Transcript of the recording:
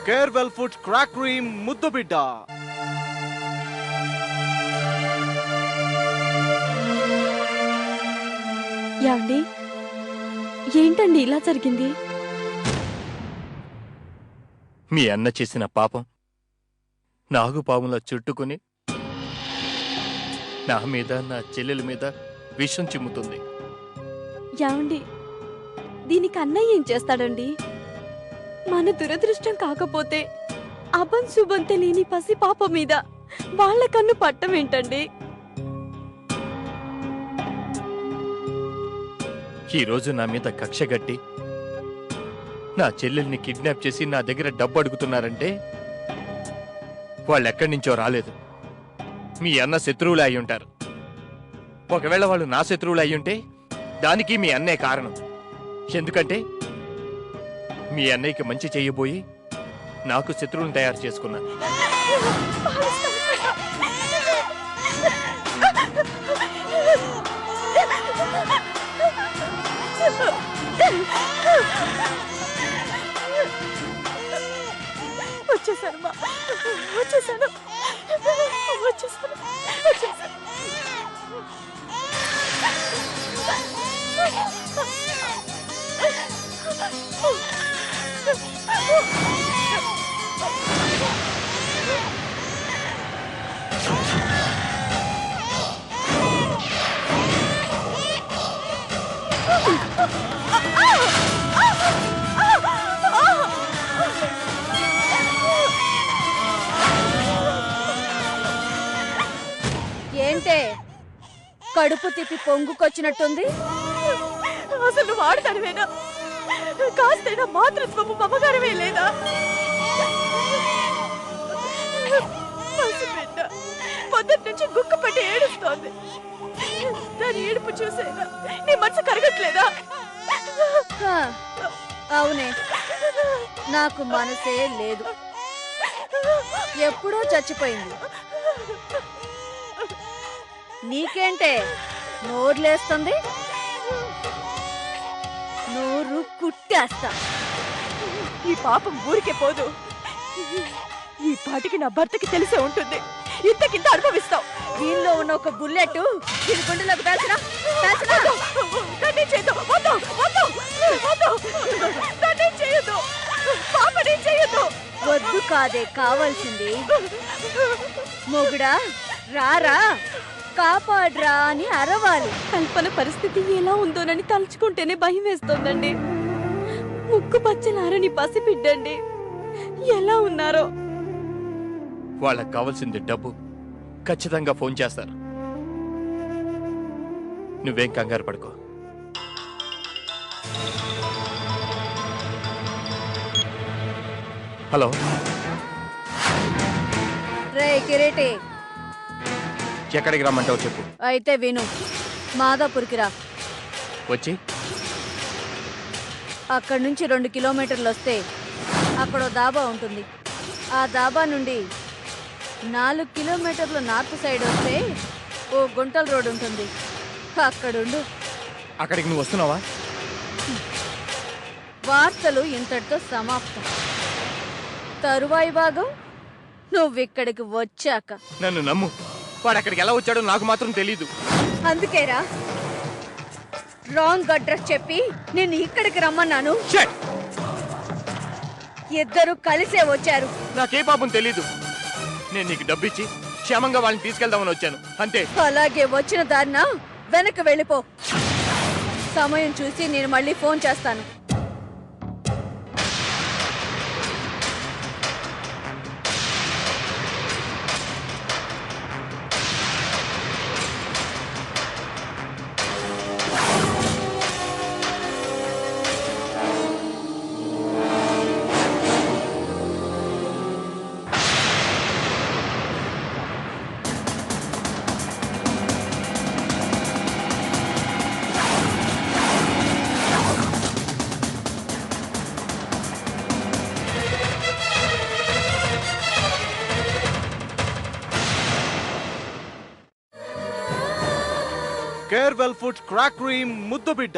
కేర్వెల్ food crack cream ముద్దుబిడ్డ. యాండి ఏంటండి ఇలా జరిగింది? మీ అన్న చేసిన పాపం నాగుపాములా చుట్టుకుని నా మీద నా చెల్లెల మీద విషం చిమ్ముతుంది. యాండి దీనికి అన్నయ్య ఏం చేస్తాడండి? మన దురదృష్టం కాకపోతే అభం శుభం తెలియని పసి పాప మీద వాళ్ళ కన్ను పట్టం ఏంటండి? ఈరోజు నా మీద కక్షగట్టి నా చెల్లెల్ని కిడ్నాప్ చేసి నా దగ్గర డబ్బు అడుగుతున్నారంటే వాళ్ళెక్కడి నుంచో రాలేదు. మీ అన్న శత్రువులు అయి ఉంటారు. ఒకవేళ వాళ్ళు నా శత్రువులు అయి ఉంటే దానికి మీ అన్నే కారణం. ఎందుకంటే మీ అన్నయ్యకి మంచి చెయ్యబోయి నాకు శత్రువుని తయారు చేసుకున్నాను. వచ్చేసాను వచ్చేసాను వచ్చేసాను వచ్చేసాను. ఏంటే కడుపు తిప్పి పొంగుకొచ్చినట్టుంది? అసలు వాడతాడువేనా? కాస్తైనా మాతృత్వము మమగారమే లేదా? పసిబిడ్డ పొద్దుటి నుంచి గుక్క పట్టి ఏడుస్తోంది. దాని ఏడుపు చూసేనా నీ మనసు కరగట్లేదా? అవునే, నాకు మనసే లేదు. ఎప్పుడో చచ్చిపోయింది. నీకేంటే నోర్లేస్తుంది? నోరు కుట్టేస్తా. ఈ పాపం ఊరికే పోదు. ఈ పాటికి నా భర్తకి తెలిసే ఉంటుంది. ఇంతకింత అనుభవిస్తావు. దీనిలో ఉన్న ఒక బుల్లెట్ దీని గుండెలోకి పేల్చనా? వద్దు కాదే కావాల్సింది. మొగుడా రారా కాపాడ్రా అని అరవాలి. కల్పన పరిస్థితి ఎలా ఉందోనని తలుచుకుంటేనే భయం వేస్తోందండి. ముక్కు పచ్చలారని పసిబిడ్డండి. ఎలా ఉన్నారో? వాళ్ళకి కావాల్సింది డబ్బు. ఖచ్చితంగా ఫోన్ చేస్తారు. నువ్వేం కంగారు పడుకో. హలో రే కిరీటి, ఎక్కడికి రమ్మంటావు చెప్పు. అయితే విను. మాదాపూర్కి రా. వచ్చి అక్కడి నుంచి 2 కిలోమీటర్లు వస్తే అక్కడ దాబా ఉంటుంది. ఆ దాబా నుండి 4 కిలోమీటర్లు నార్త్ సైడ్ వస్తే ఓ గుంటల రోడ్ ఉంటుంది. అక్కడుండు. అక్కడికి నువ్వు వస్తున్నావా? వార్తలు ఇంతటితో సమాప్తం. తరువాయి భాగం నువ్విక్కడికి వచ్చాక. నన్ను నమ్ము. వాడు అక్కడికి ఎలా వచ్చాడో నాకు మాత్రం తెలీదు. అందుకేరా రాంగ్ అడ్రస్ చెప్పి నేను ఇక్కడికి రమ్మన్నాను. ఇద్దరు కలిసే వచ్చారు. నాకే పాపం తెలీదు. నేను నీకు డబ్బిచ్చి క్షేమంగా వాళ్ళని తీసుకెళ్దామని వచ్చాను అంతే. అలాగే వచ్చిన దారిన వెనక్కి వెళ్ళిపో. సమయం చూసి నేను మళ్ళీ ఫోన్ చేస్తాను. కేర్వెల్ ఫుడ్ క్రాక్ క్రీమ్ ముద్దుబిడ్డ.